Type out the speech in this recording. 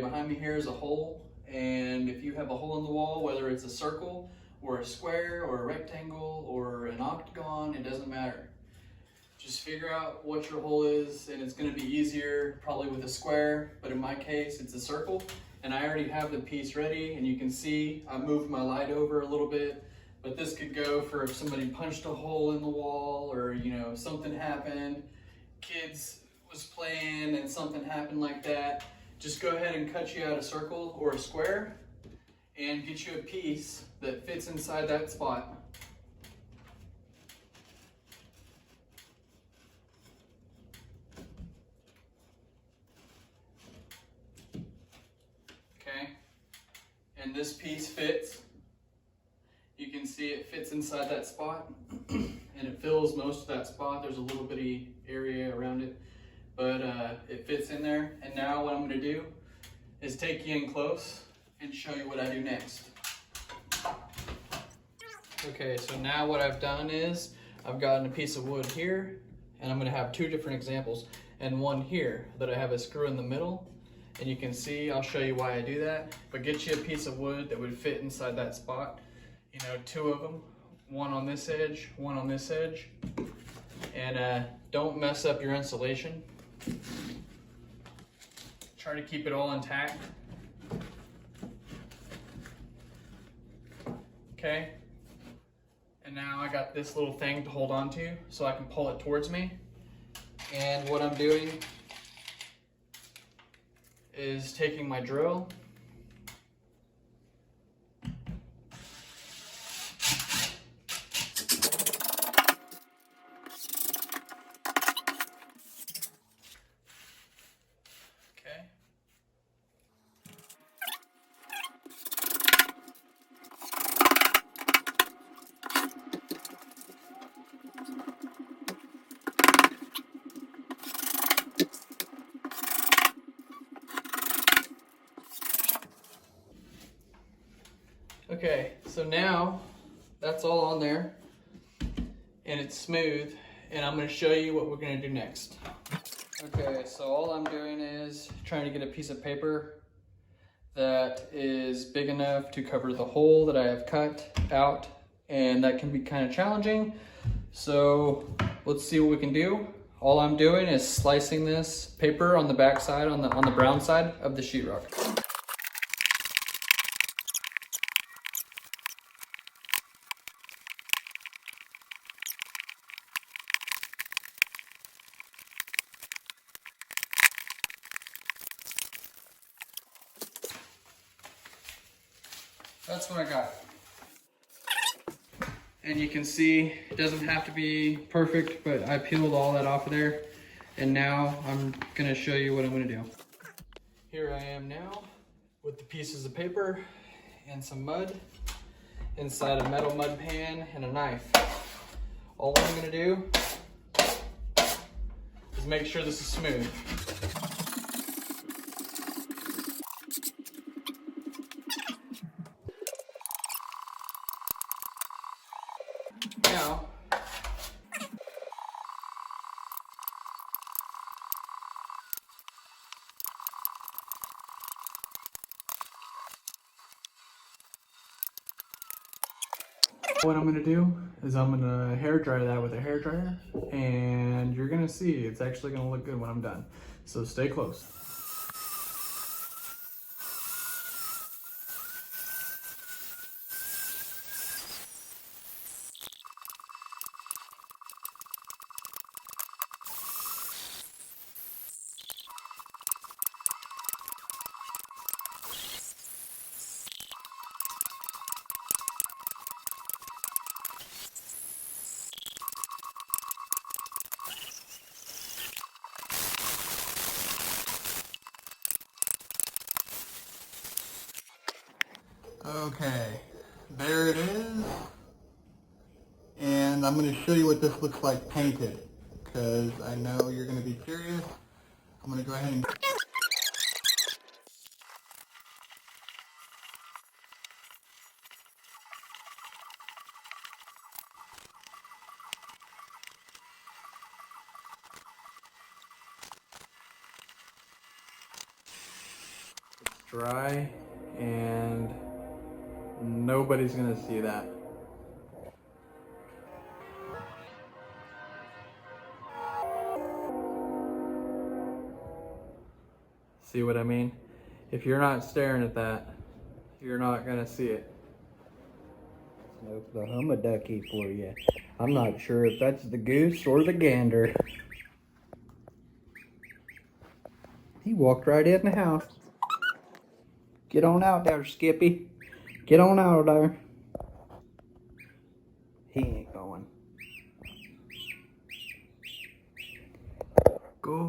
Behind me here is a hole, and if you have a hole in the wall, whether it's a circle or a square or a rectangle or an octagon, it doesn't matter. Just figure out what your hole is, and it's going to be easier probably with a square, but in my case it's a circle, and I already have the piece ready, and you can see I moved my light over a little bit, but this could go for if somebody punched a hole in the wall, or something happened, kids was playing and something happened like that. Just go ahead and cut you out a circle or a square and get you a piece that fits inside that spot. Okay, and this piece fits. You can see it fits inside that spot and it fills most of that spot. There's a little bitty area around it, but it fits in there. And now what I'm going to do is take you in close and show you what I do next. Okay, so now what I've done is I've gotten a piece of wood here, and I'm going to have two different examples, and one here that I have a screw in the middle, and you can see, I'll show you why I do that, but get you a piece of wood that would fit inside that spot. Two of them, one on this edge, one on this edge, and don't mess up your insulation. Try to keep it all intact. Okay, and now I got this little thing to hold on to so I can pull it towards me. And what I'm doing is taking my drill, Okay, so now that's all on there and it's smooth, and I'm going to show you what we're going to do next. Okay, so all I'm doing is trying to get a piece of paper that is big enough to cover the hole that I have cut out, and that can be kind of challenging. So let's see what we can do. All I'm doing is slicing this paper on the back side, on the brown side of the sheetrock. That's what I got. And you can see it doesn't have to be perfect, but I peeled all that off of there. And now I'm gonna show you what I'm gonna do. Here I am now with the pieces of paper and some mud inside a metal mud pan and a knife. All I'm gonna do is make sure this is smooth. Now, what I'm gonna do is I'm gonna hair dry that with a hair dryer, and you're gonna see it's actually gonna look good when I'm done. So stay close. Okay, there it is, and I'm going to show you what this looks like painted, because I know you're going to be curious. I'm going to go ahead and... dry and nobody's gonna see that. See what I mean? If you're not staring at that, you're not gonna see it. It's an Oklahoma ducky for you. I'm not sure if that's the goose or the gander. He walked right in the house. Get on out there, Skippy. Get on out there. He ain't going. Go